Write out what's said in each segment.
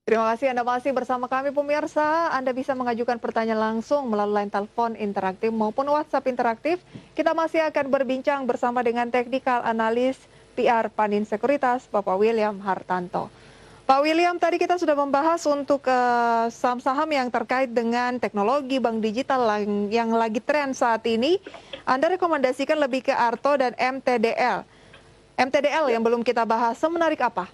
Terima kasih Anda masih bersama kami pemirsa. Anda bisa mengajukan pertanyaan langsung melalui line telepon interaktif maupun WhatsApp interaktif. Kita masih akan berbincang bersama dengan teknikal analis PR Panin Sekuritas, Bapak William Hartanto. Pak William, tadi kita sudah membahas untuk saham-saham yang terkait dengan teknologi bank digital yang lagi tren saat ini. Anda rekomendasikan lebih ke Arto dan MTDL. MTDL yang belum kita bahas, semenarik apa?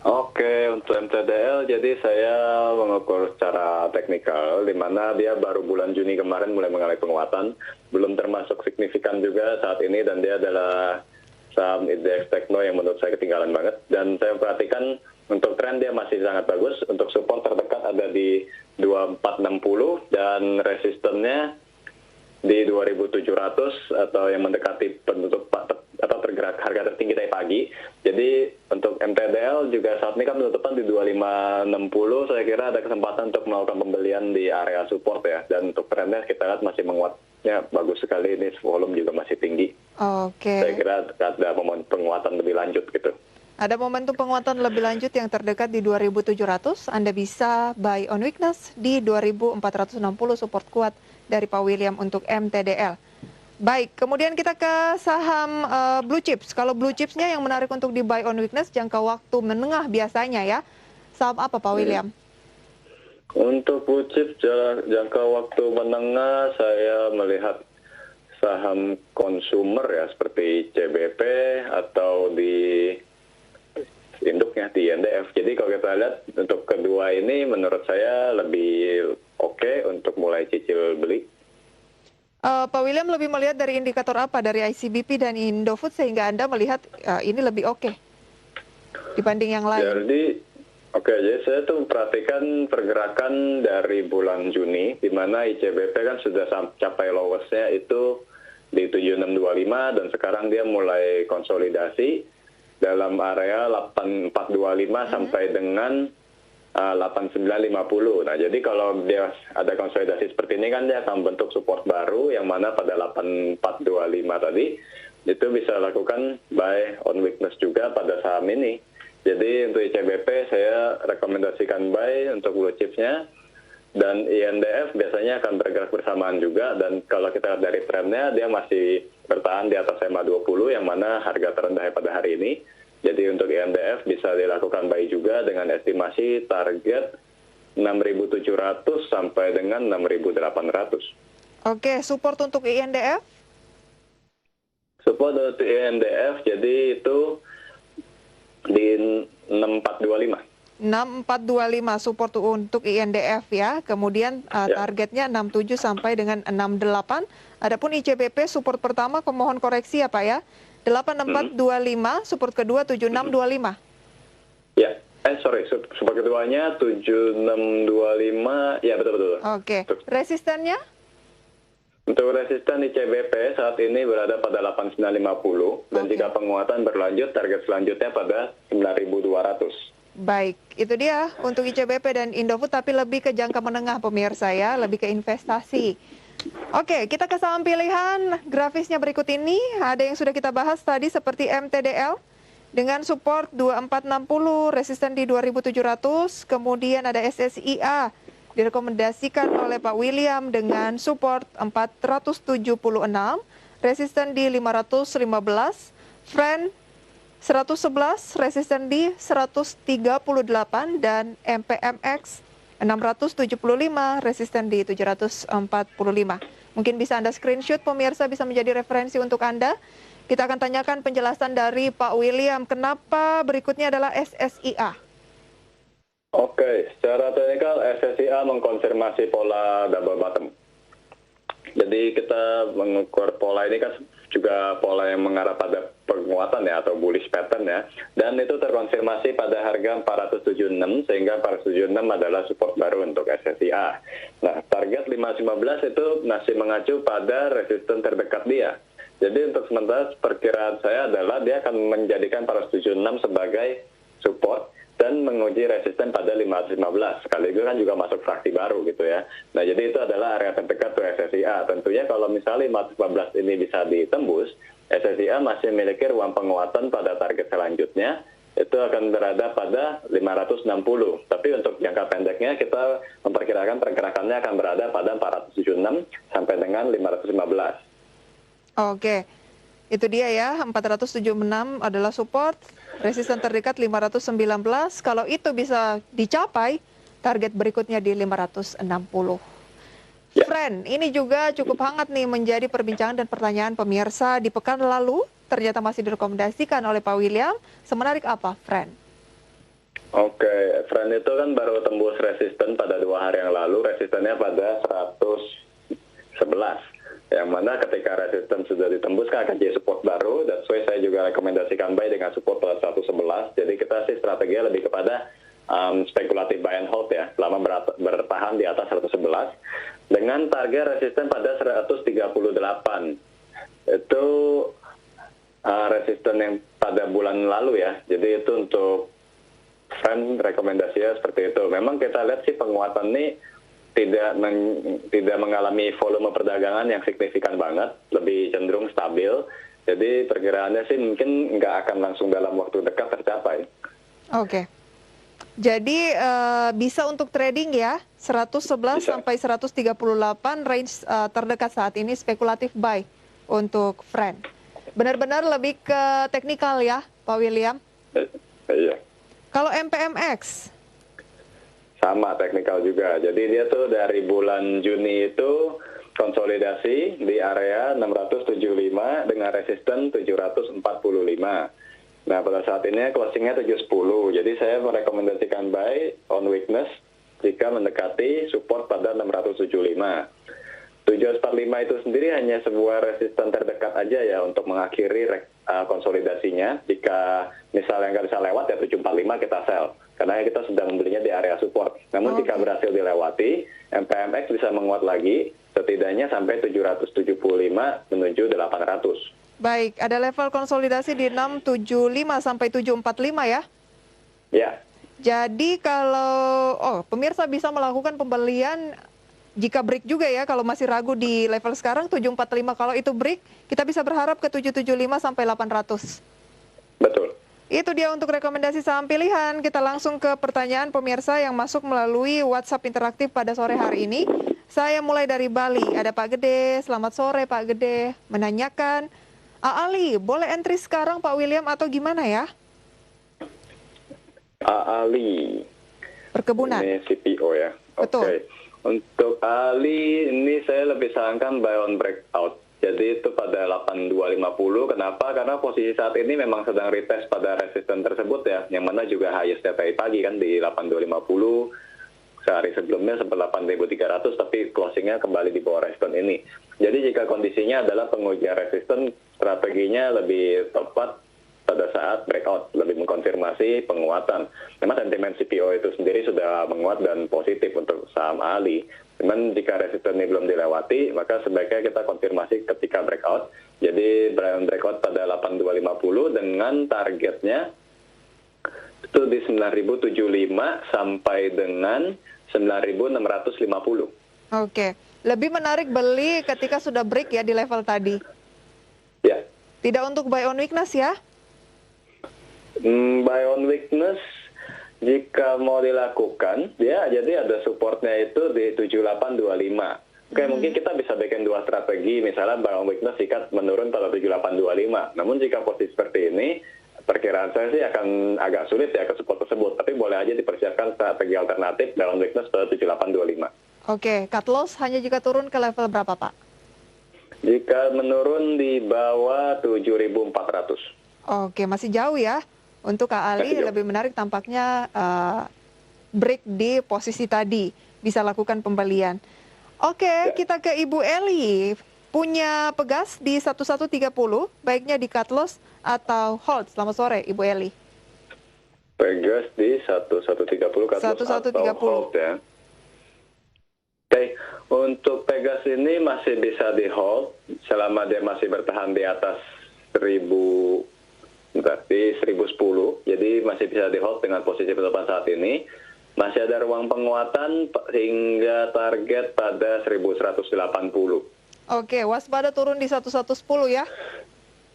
Oke, untuk MTDL jadi saya mengukur secara teknikal, di mana dia baru bulan Juni kemarin mulai mengalami penguatan, belum termasuk signifikan juga saat ini, dan dia adalah saham indeks tekno yang menurut saya ketinggalan banget. Dan saya perhatikan untuk tren dia masih sangat bagus, untuk support terdekat ada di 2460 dan resistennya di 2700 atau yang mendekati penutup atau tergerak harga tertinggi dari pagi. Jadi untuk MTDL juga saat ini kan penutupan di 2560, saya kira ada kesempatan untuk melakukan pembelian di area support ya. Dan untuk trennya kita lihat masih menguatnya bagus sekali, ini volume juga masih tinggi. Oke. Saya kira ada penguatan lebih lanjut gitu. Ada momentum penguatan lebih lanjut yang terdekat di 2700, Anda bisa buy on weakness di 2460 support kuat dari Pak William untuk MTDL. Baik, kemudian kita ke saham blue chips. Kalau blue chipsnya yang menarik untuk di buy on weakness jangka waktu menengah biasanya ya. Saham apa Pak William? Untuk blue chips jangka waktu menengah saya melihat saham konsumer ya seperti CBP atau di induknya di NDF. Jadi kalau kita lihat untuk kedua ini menurut saya lebih oke untuk mulai cicil beli. Pak William lebih melihat dari indikator apa dari ICBP dan Indofood sehingga Anda melihat ini lebih oke dibanding yang lain? Jadi saya tuh perhatikan pergerakan dari bulan Juni, di mana ICBP kan sudah capai lowest-nya itu di 7625 dan sekarang dia mulai konsolidasi dalam area 8425 sampai dengan 8950. Nah, jadi kalau dia ada konsolidasi seperti ini kan dia akan bentuk support baru yang mana pada 8425 tadi itu bisa lakukan buy on weakness juga pada saham ini. Jadi untuk ICBP saya rekomendasikan buy untuk blue chipsnya, dan INDF biasanya akan bergerak bersamaan juga, dan kalau kita lihat dari trennya dia masih bertahan di atas EMA 20 yang mana harga terendah pada hari ini. Jadi untuk INDF bisa dilakukan buy juga dengan estimasi target 6.700 sampai dengan 6.800. Oke, support untuk INDF? Support untuk INDF jadi itu di 6425. 6425 support untuk INDF ya. Kemudian targetnya 67 sampai dengan 68. Adapun ICBP support pertama mohon koreksi ya Pak ya. 8425, support kedua 7625. Ya, support keduanya 7625, ya betul-betul. Oke, resistennya? Untuk resisten ICBP saat ini berada pada 8950, dan jika penguatan berlanjut, target selanjutnya pada 9200. Baik, itu dia untuk ICBP dan Indofood, tapi lebih ke jangka menengah pemirsa ya, lebih ke investasi. Oke, kita ke saham pilihan. Grafisnya berikut ini. Ada yang sudah kita bahas tadi seperti MTDL dengan support 2460, resisten di 2700. Kemudian ada SSIA direkomendasikan oleh Pak William dengan support 476, resisten di 515. Friend 111, resisten di 138, dan MPMX 675, resisten di 745. Mungkin bisa Anda screenshot, pemirsa bisa menjadi referensi untuk Anda. Kita akan tanyakan penjelasan dari Pak William, kenapa berikutnya adalah SSIA. Oke, secara teknikal SSIA mengkonfirmasi pola double bottom. Jadi kita mengukur pola ini kan juga pola yang mengarah pada penguatan ya atau bullish pattern ya. Dan itu terkonfirmasi pada harga 476 sehingga 476 adalah support baru untuk SSIA. Nah, target 515 itu masih mengacu pada resisten terdekat dia. Jadi untuk sementara perkiraan saya adalah dia akan menjadikan 476 sebagai support dan menguji resisten pada 515. Sekaligus kan juga masuk fraksi baru gitu ya. Nah, jadi itu adalah area terdekat untuk SSIA. Tentunya kalau misalnya 515 ini bisa ditembus, SSIA masih memiliki ruang penguatan pada target selanjutnya, itu akan berada pada 560. Tapi untuk jangka pendeknya kita memperkirakan pergerakannya akan berada pada 476 sampai dengan 515. Oke, itu dia ya, 476 adalah support, resisten terdekat 519, kalau itu bisa dicapai, target berikutnya di 560. Ya. Friend, ini juga cukup hangat nih menjadi perbincangan dan pertanyaan pemirsa di pekan lalu, ternyata masih direkomendasikan oleh Pak William. Semenarik apa, Friend? Oke, Friend itu kan baru tembus resisten pada 2 hari yang lalu, resistennya pada 111. Yang mana ketika resisten sudah ditembus kan akan jadi support baru, dan saya juga rekomendasikan buy dengan support pada 111. Jadi kita sih strateginya lebih kepada spekulatif buy and hold ya, selama bertahan di atas 111 dengan target resisten pada 138. Itu resisten yang pada bulan lalu ya. Jadi itu untuk Friend rekomendasinya seperti itu. Memang kita lihat sih penguatan ini tidak mengalami volume perdagangan yang signifikan banget, lebih cenderung stabil. Jadi perkiraannya sih mungkin nggak akan langsung dalam waktu dekat tercapai. Oke. Jadi bisa untuk trading ya, 111 Bisa. sampai 138 range terdekat saat ini spekulatif buy untuk Friend. Benar-benar lebih ke teknikal ya, Pak William. Iya. Kalau MPMX? Sama teknikal juga. Jadi dia tuh dari bulan Juni itu konsolidasi di area 675 dengan resisten 745. Nah, pada saat ini closingnya 710. Jadi saya merekomendasikan buy on weakness jika mendekati support pada 675. 745 itu sendiri hanya sebuah resisten terdekat aja ya untuk mengakhiri konsolidasinya. Jika misalnya nggak bisa lewat ya 745 kita sell. Karena kita sudah membelinya di area support. Namun jika berhasil dilewati, MPMX bisa menguat lagi setidaknya sampai 775 menuju 800. Baik, ada level konsolidasi di 675 sampai 745 ya? Ya. Jadi kalau pemirsa bisa melakukan pembelian jika break juga ya, kalau masih ragu di level sekarang 745, kalau itu break kita bisa berharap ke 775 sampai 800. Betul. Itu dia untuk rekomendasi saham pilihan. Kita langsung ke pertanyaan pemirsa yang masuk melalui WhatsApp interaktif pada sore hari ini. Saya mulai dari Bali. Ada Pak Gede. Selamat sore Pak Gede. Menanyakan, Ali, boleh entry sekarang Pak William atau gimana ya? Ali. Perkebunan. Ini CPO ya. Betul. Oke. Untuk Ali, ini saya lebih sarankan buy on breakout. Jadi itu pada 8250. Kenapa? Karena posisi saat ini memang sedang retest pada resisten tersebut ya. Yang mana juga highest-nya tadi pagi kan di 8250. Sehari sebelumnya sempat 8300 tapi closingnya kembali di bawah resisten ini. Jadi jika kondisinya adalah pengujian resisten, strateginya lebih tepat pada saat breakout, lebih mengkonfirmasi penguatan. Memang sentimen CPO itu sendiri sudah menguat dan positif untuk saham Ali. Cuman jika resisten ini belum dilewati, maka sebaiknya kita konfirmasi ketika breakout. Jadi breakout pada 8250 dengan targetnya itu di 9075 sampai dengan 9650. Oke. Lebih menarik beli ketika sudah break ya di level tadi. Ya. Tidak untuk buy on weakness ya? Buy on weakness jika mau dilakukan, ya jadi ada supportnya itu di 7825. Oke, mungkin kita bisa bikin dua strategi, misalnya buy on weakness jika menurun pada 7825. Namun jika posisi seperti ini, perkiraan saya sih akan agak sulit ya ke support tersebut. Tapi boleh aja dipersiapkan strategi alternatif buy on weakness pada 7825. Oke, cut loss hanya jika turun ke level berapa Pak? Jika menurun di bawah 7400. Oke, masih jauh ya. Untuk Kak Ali lebih menarik tampaknya break di posisi tadi. Bisa lakukan pembelian. Oke, kita ke Ibu Eli. Punya pegas di 1130, baiknya di cut loss atau hold. Selamat sore Ibu Eli. Pegas di 1130 cut loss atau hold ya. Oke, untuk Pegas ini masih bisa di hold selama dia masih bertahan di atas 1010, jadi masih bisa di hold dengan posisi penutupan saat ini. Masih ada ruang penguatan hingga target pada 1180. Oke, waspada turun di 1110 ya?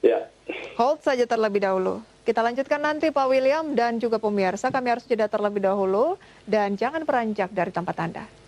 Ya. Hold saja terlebih dahulu. Kita lanjutkan nanti Pak William dan juga pemirsa, kami harus jeda terlebih dahulu dan jangan beranjak dari tempat Anda.